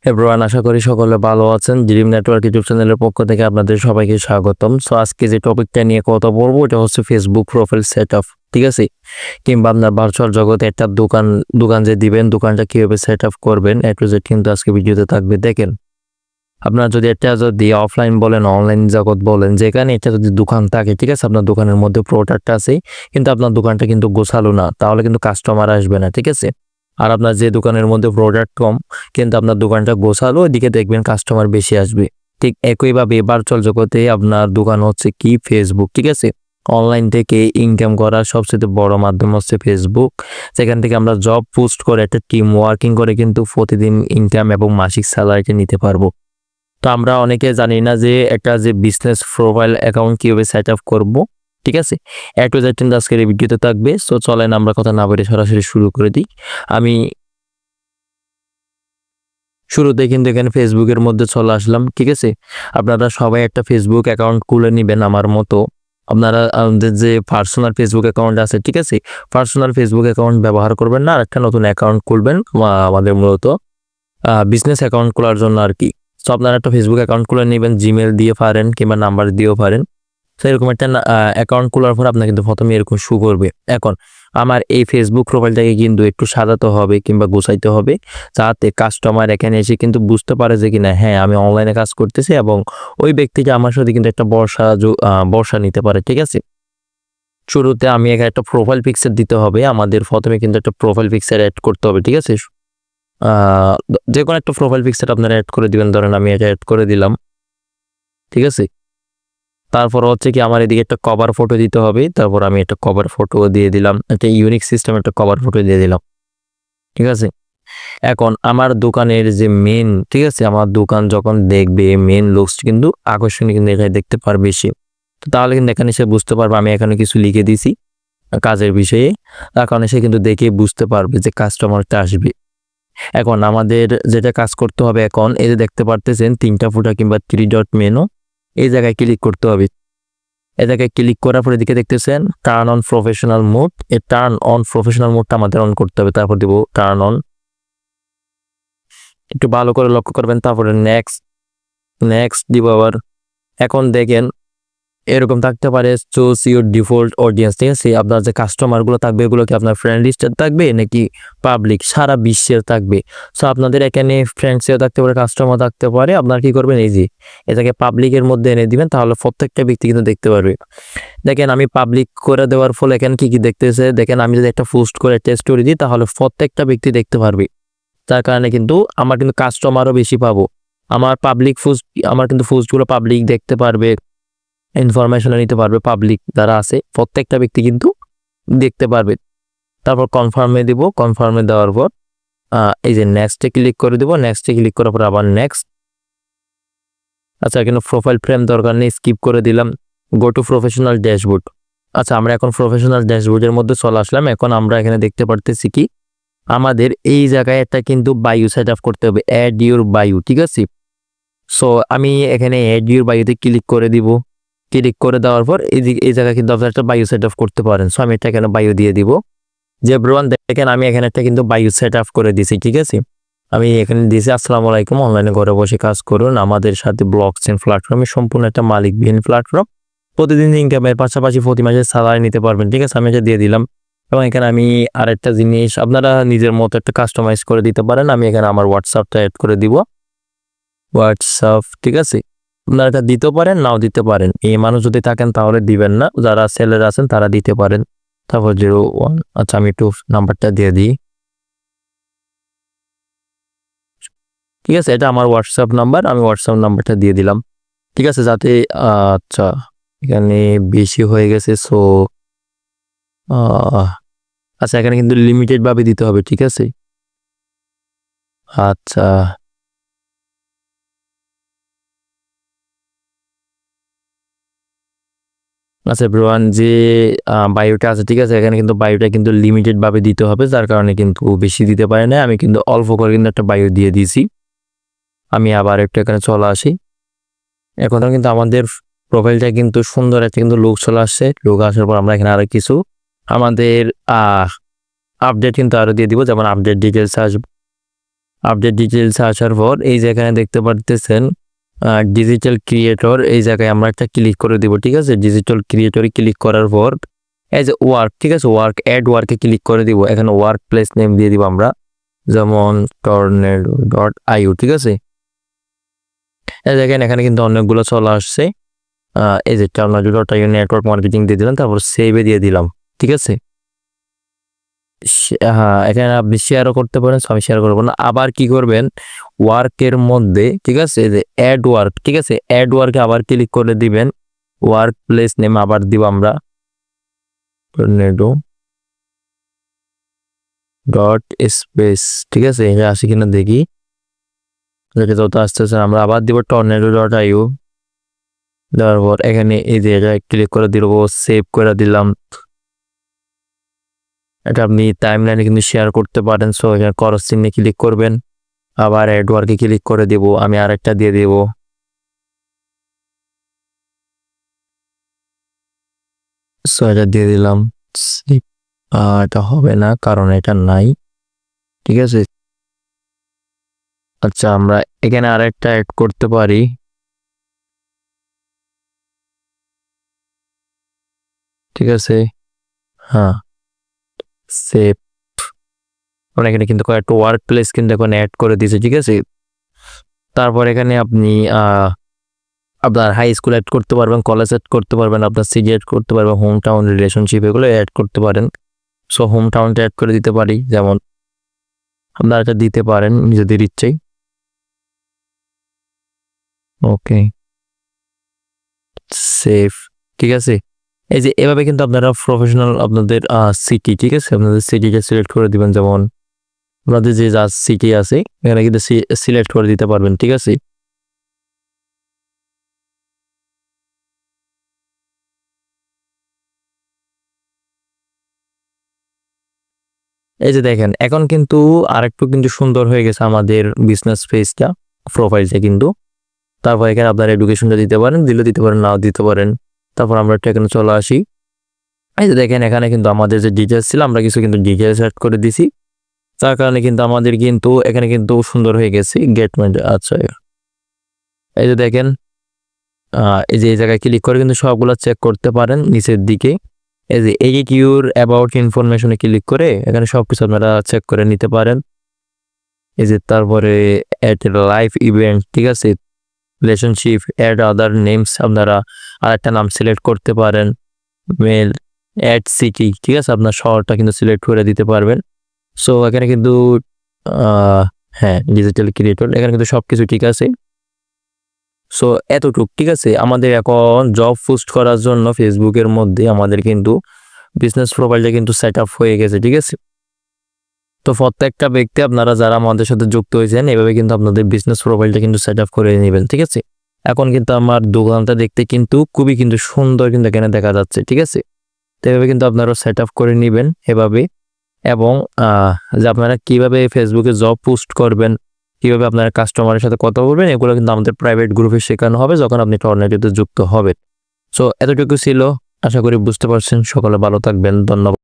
Everyone, আশা করি সকলে ভালো আছেন। ড্রিম নেটওয়ার্ক ইউটিউব চ্যানেলের পক্ষ থেকে আপনাদের সবাইকে স্বাগতম। সো আজকে যে টপিকটা নিয়ে কথা বলবো এটা হচ্ছে ফেসবুক প্রোফাইল সেটআপ, ঠিক আছে? কিংবা আপনার ভার্চুয়াল জগতে একটা দোকান যে দিবেন, দোকানটা কিভাবে সেটআপ করবেন এ টু জেড কিন্তু আজকে ভিডিওতে থাকবে। দেখেন, আপনার যদি অফলাইন বলেন, অনলাইন জগৎ বলেন, যেখানে এটা যদি দোকান থাকে, ঠিক আছে, আপনার দোকানের মধ্যে প্রোডাক্ট আছে কিন্তু আপনার দোকানটা কিন্তু গোছালো না, তাহলে কিন্তু কাস্টমার আসবে না, ঠিক আছে? আর আপনার যে দোকানের মধ্যে প্রোডাক্ট কম কিন্তু আপনার দোকানটা গোছালো, ওইদিকে দেখবেন কাস্টমার বেশি আসবে। ঠিক একইভাবে ভার্চুয়াল জগতে আপনার দোকান হচ্ছে কি ফেসবুক, ঠিক আছে? অনলাইন থেকে ইনকাম করার সবচেয়ে বড় মাধ্যম হচ্ছে ফেসবুক, যেখান থেকে আমরা জব পোস্ট করে একটা টিম ওয়ার্কিং করে কিন্তু প্রতিদিন ইনকাম এবং মাসিক স্যালারিটা নিতে পারবো। তো আমরা অনেকে জানি না যে একটা বিজনেস প্রোফাইল অ্যাকাউন্ট কিভাবে সেট আপ করবো, ঠিক আছে? টু জেড কিন্তু আজকের এই ভিডিওতে থাকবে। সো চলেন আমরা কথা না বলে সরাসরি শুরু করে দিই। আমি শুরুতে কিন্তু এখানে ফেসবুকের মধ্যে চলে আসলাম, ঠিক আছে? আপনারা সবাই একটা ফেসবুক অ্যাকাউন্ট খুলে নেবেন আমার মতো। আপনারা আমাদের যে পার্সোনাল ফেসবুক অ্যাকাউন্ট আছে, ঠিক আছে, পার্সোনাল ফেসবুক অ্যাকাউন্ট ব্যবহার করবেন না, আর একটা নতুন অ্যাকাউন্ট খুলবেন আমাদের মূলত বিজনেস অ্যাকাউন্ট খোলার জন্য আর কি। সো আপনারা একটা ফেসবুক অ্যাকাউন্ট খুলে নেবেন, জিমেল দিয়ে পারেন কিংবা নাম্বার দিয়েও পারেন। তো এরকম একটা অ্যাকাউন্ট খোলার পর আপনার কিন্তু প্রথমে এরকম শো করবে। এখন আমার এই ফেসবুক প্রোফাইলটাকে কিন্তু একটু সাজাতে হবে কিংবা গোছাইতে হবে, যাতে কাস্টমার এখানে এসে কিন্তু বুঝতে পারে যে কিনা হ্যাঁ আমি অনলাইনে কাজ করতেছি, এবং ওই ব্যক্তিটা আমার সাথে কিন্তু একটা বর্ষা নিতে পারে, ঠিক আছে? শুরুতে আমি এখানে একটা প্রোফাইল পিকচার দিতে হবে। আমাদের প্রথমে কিন্তু একটা প্রোফাইল পিকচার অ্যাড করতে হবে, ঠিক আছে? যে কোনো একটা প্রোফাইল পিকচার আপনারা অ্যাড করে দিবেন। ধরেন আমি এটা অ্যাড করে দিলাম, ঠিক আছে? তারপর হচ্ছে কি আমার এদিকে একটা কভার ফটো দিতে হবে। তারপর আমি একটা কভার ফটো দিয়ে দিলাম, একটা ইউনিক সিস্টেম একটা কভার ফটো দিয়ে দিলাম, ঠিক আছে? এখন আমার দোকানের যে মেন, ঠিক আছে, আমার দোকান যখন দেখবে মেন লুকস কিন্তু আকর্ষণীয় কিন্তু এটাই দেখতে পারবে সে। তো তাহলে কিন্তু এখানে সে বুঝতে পারবে আমি এখানে কিছু লিখে দিছি কাজের বিষয়ে, তার কারণে সে কিন্তু দেখে বুঝতে পারবে যে কাস্টমারটা আসবে। এখন আমাদের যেটা কাজ করতে হবে, এখন এই যে দেখতে পারতেছেন তিনটা ফুটা কিংবা 3 ডট মেনু, এই জায়গায় ক্লিক করতে হবে। এ জায়গায় ক্লিক করার পরে দিকে দেখতেছেন টার্ন অন প্রফেশনাল মোড। এই টার্ন অন প্রফেশনাল মোডটা আমাদের অন করতে হবে। তারপর দিব টার্ন অন, একটু ভালো করে লক্ষ্য করবেন। তারপরে নেক্সট দিব আবার। এখন দেখেন এরকম থাকতে পারে চুজ ইউর ডিফল্ট অডিয়েন্স, ঠিক আছে? আপনার যে কাস্টমারগুলো থাকবে এগুলো কি আপনার ফ্রেন্ড লিস্টের থাকবে নাকি পাবলিক সারা বিশ্বের থাকবে? সো আপনাদের এখানে ফ্রেন্ডসেও থাকতে পারে, কাস্টমার থাকতে পারে। আপনার কি করবেন, এই যে এটাকে পাবলিকের মধ্যে এনে দিবেন, তাহলে প্রত্যেকটা ব্যক্তি কিন্তু দেখতে পারবে। দেখেন আমি পাবলিক করে দেওয়ার ফলে এখানে কি দেখতেছে, দেখেন আমি যদি একটা পোস্ট করে টেস্ট করে দিই তাহলে প্রত্যেকটা ব্যক্তি দেখতে পারবে। তার কারণে কিন্তু আমার কিন্তু কাস্টমারও বেশি পাবো। আমার কিন্তু পোস্টগুলো পাবলিক দেখতে পারবে, ইনফরমেশন নিতে পারবে, পাবলিক যারা আছে প্রত্যেকটা ব্যক্তি কিন্তু দেখতে পারবে। তারপর কনফার্মে দিব। কনফার্মে দেওয়ার পর এই যে নেক্সটে ক্লিক করে দিব। নেক্সটে ক্লিক করার পর আবার নেক্সট। আচ্ছা, এখানে প্রোফাইল ফ্রেম দরকার নেই, স্কিপ করে দিলাম। Go to professional dashboard. আচ্ছা, আমরা এখন প্রফেশনাল ড্যাশবোর্ডের মধ্যে চলে আসলাম। এখন আমরা এখানে দেখতে পারতেছি কি আমাদের এই জায়গায় একটা কিন্তু বায়ু সেট আপ করতে হবে, অ্যাড ইউর বায়ু, ঠিক আছে? সো আমি এখানে অ্যাড ইউর বায়ুতে ক্লিক করে দিব। ক্লিক করে দেওয়ার পর এই জায়গায় কিন্তু আপনার একটা বায়ু সেট আপ করতে পারেন। সো আমি এটা এখানে বায়ু দিয়ে দিব। যে ব্রোয়ান দেখেন আমি এখানে একটা কিন্তু বায়ু সেট আপ করে দিছি, ঠিক আছে? আমি এখানে দিয়েছি আসসালামু আলাইকুম, অনলাইনে ঘরে বসে কাজ করুন আমাদের সাথে। ব্লকচেন প্ল্যাটফর্মে সম্পূর্ণ একটা মালিকবিহীন প্ল্যাটফর্ম, প্রতিদিন ইনকামের পাশাপাশি প্রতি মাসে স্যালারি নিতে পারবেন, ঠিক আছে? আমি এটা দিয়ে দিলাম। এবং এখানে আমি আরেকটা জিনিস আপনারা নিজের মতো একটা কাস্টমাইজ করে দিতে পারেন। আমি এখানে আমার হোয়াটসঅ্যাপটা অ্যাড করে দিব, হোয়াটসঅ্যাপ, ঠিক আছে? আপনারা এটা দিতেও পারেন, নাও দিতে পারেন। এই মানুষ যদি থাকেন তাহলে দিবেন না, যারা সেলের আছেন তারা দিতে পারেন। তারপর 01, আচ্ছা আমি একটু নাম্বারটা দিয়ে দিই, ঠিক আছে? এটা আমার হোয়াটসঅ্যাপ নাম্বার, আমি হোয়াটসঅ্যাপ নাম্বারটা দিয়ে দিলাম, ঠিক আছে? যাতে আচ্ছা এখানে বেশি হয়ে গেছে। সো আচ্ছা এখানে কিন্তু লিমিটেড ভাবে দিতে হবে, ঠিক আছে? আচ্ছা আচ্ছা ব্রোয়ান, যে বায়োটা আছে, ঠিক আছে, এখানে কিন্তু বায়োটা কিন্তু লিমিটেড ভাবে দিতে হবে, যার কারণে কিন্তু বেশি দিতে পারে না। আমি কিন্তু অল্প করে কিন্তু একটা বায়ো দিয়ে দিয়েছি। আমি আবার একটু এখানে চলে আসি। এখন কিন্তু আমাদের প্রোফাইলটা কিন্তু সুন্দর একটা কিন্তু লুক চলে আসছে। লুক আসার পর আমরা এখানে আরো কিছু আমাদের আপডেট কিন্তু আরো দিয়ে দিব, যেমন আপডেট ডিটেলস আসবে, আপডেট ডিটেলসে আসার পর এই যে এখানে দেখতে পারতেছেন ডিজিটাল ক্রিয়েটর, এই জায়গায় আমরা একটা ক্লিক করে দিব। ঠিক আছে, ডিজিটাল ক্রিয়েটরে ক্লিক করার পর এই যে ওয়ার্ক, ঠিক আছে, ওয়ার্ক অ্যাড ওয়ার্কে ক্লিক করে দিব। এখানে ওয়ার্ক প্লেস নেম দিয়ে দিব আমরা, যেমন tornado.io। ঠিক আছে, এই দেখেন এখানে কিন্তু অনেকগুলো চলে আসছে। এই যে tornado.io নেটওয়ার্ক মার্কেটিং দিয়ে দিলাম, তারপর সেভে দিয়ে দিলাম। ঠিক আছে, হ্যাঁ, এখানে আপনি শেয়ারও করতে পারেন, আমি শেয়ার করবো না। আবার কি করবেন, ওয়ার্কের মধ্যে, ঠিক আছে, যে অ্যাড ওয়ার্ক, ঠিক আছে, অ্যাড ওয়ার্কে আবার ক্লিক করে দিবেন। ওয়ার্ক প্লেস নেম আবার দিব আমরা tornado.space। ঠিক আছে, এটা আসে কিনা দেখি, যত আসতেছে আমরা আবার দিব tornado.io। দেওয়ার পর এখানে এই যে এটা ক্লিক করে দিব, সেভ করে দিলাম। এটা আপনি টাইমলাইনে কিন্তু শেয়ার করতে পারেন। সো এখানে ক্রস চিহ্নে ক্লিক করবেন, আবার অ্যাড ওয়ার্কে ক্লিক করে দেব। আমি আরেকটা দিয়ে দেব, সো এটা দিয়ে দিলাম। এটা হবে না কারণ এটা নাই। ঠিক আছে, আচ্ছা আমরা এখানে আরেকটা অ্যাড করতে পারি। ঠিক আছে, হ্যাঁ, সেভ। এখানে কিন্তু কয়েকটা ওয়ার্ক প্লেস কিন্তু এখন অ্যাড করে দিয়েছে। ঠিক আছে, তারপর এখানে আপনি আপনার হাই স্কুল অ্যাড করতে পারবেন, কলেজ অ্যাড করতে পারবেন, আপনার সিটি অ্যাড করতে পারবেন, হোম টাউন, রিলেশনশিপ, এগুলো অ্যাড করতে পারেন। সো হোম টাউনটা অ্যাড করে দিতে পারি, যেমন আপনারা এটা দিতে পারেন নিজেদের ইচ্ছেই। ওকে, সেভ। ঠিক আছে, এই যে এভাবে কিন্তু আপনারা প্রফেশনাল আপনাদের সিটি, ঠিক আছে, আপনাদের সিটিটা সিলেক্ট করে দিবেন, যেমন আপনাদের যে যা সিটি আছে এখানে কিন্তু সিলেক্ট করে দিতে পারবেন। ঠিক আছে, এই যে দেখেন এখন কিন্তু আরেকটু কিন্তু সুন্দর হয়ে গেছে আমাদের বিজনেস পেজটা, প্রোফাইলটা কিন্তু। তারপর এখানে আপনার এডুকেশনটা দিতে পারেন, দিলে দিতে পারেন, নাও দিতে পারেন। তারপর আমরা একটা এখানে চলে আসি। এই যে দেখেন এখানে কিন্তু আমাদের যে ডিটেলস ছিল, আমরা কিছু কিন্তু ডিটেলস অ্যাড করে দিছি, তার কারণে কিন্তু আমাদের কিন্তু এখানে কিন্তু সুন্দর হয়ে গেছে গেটমেন্ট। আচ্ছা, এই যে দেখেন এই যে এই জায়গায় ক্লিক করে কিন্তু সবগুলো চেক করতে পারেন নিচের দিকে। এই যে এডিট ইউর অ্যাবাউট ইনফরমেশনে ক্লিক করে এখানে সবকিছু আপনারা চেক করে নিতে পারেন। এই যে তারপরে অ্যাড লাইভ ইভেন্ট, ঠিক আছে, রিলেশনশিপ, অ্যাড আদার নেমস, আপনারা আরেকটা নাম সিলেক্ট করতে পারেন, মেল, অ্যাড সিটি, ঠিক আছে, আপনার শহরটা কিন্তু সিলেক্ট করে দিতে পারবেন। সো এখানে কিন্তু হ্যাঁ, ডিজিটাল ক্রিয়েটর, এখানে কিন্তু সব কিছু ঠিক আছে। সো এতটুক, ঠিক আছে। আমাদের এখন জব পোস্ট করার জন্য ফেসবুকের মধ্যে আমাদের কিন্তু বিজনেস প্রোফাইলটা কিন্তু সেট আপ হয়ে গেছে। ঠিক আছে, তো প্রত্যেকটা ব্যক্তি আপনারা যারা আমাদের সাথে যুক্ত হয়েছেন এভাবে কিন্তু আপনাদের বিজনেস প্রোফাইলটা কিন্তু সেট আপ করে নেবেন। ঠিক আছে, এখন কিন্তু আমার দোকানটা দেখতে কিন্তু খুবই কিন্তু সুন্দর কিন্তু এখানে দেখা যাচ্ছে। ঠিক আছে, তো এভাবে কিন্তু আপনারা সেট আপ করে নেবেন এভাবে। এবং যে আপনারা কিভাবে ফেসবুকে জব পোস্ট করবেন, কিভাবে আপনারা কাস্টমারের সাথে কথা বলবেন, এগুলো কিন্তু আমাদের প্রাইভেট গ্রুপে শেখানো হবে যখন আপনি টর্নেডোতে যুক্ত হবেন। সো এতটুকু ছিল, আশা করি বুঝতে পারছেন। সকলে ভালো থাকবেন, ধন্যবাদ।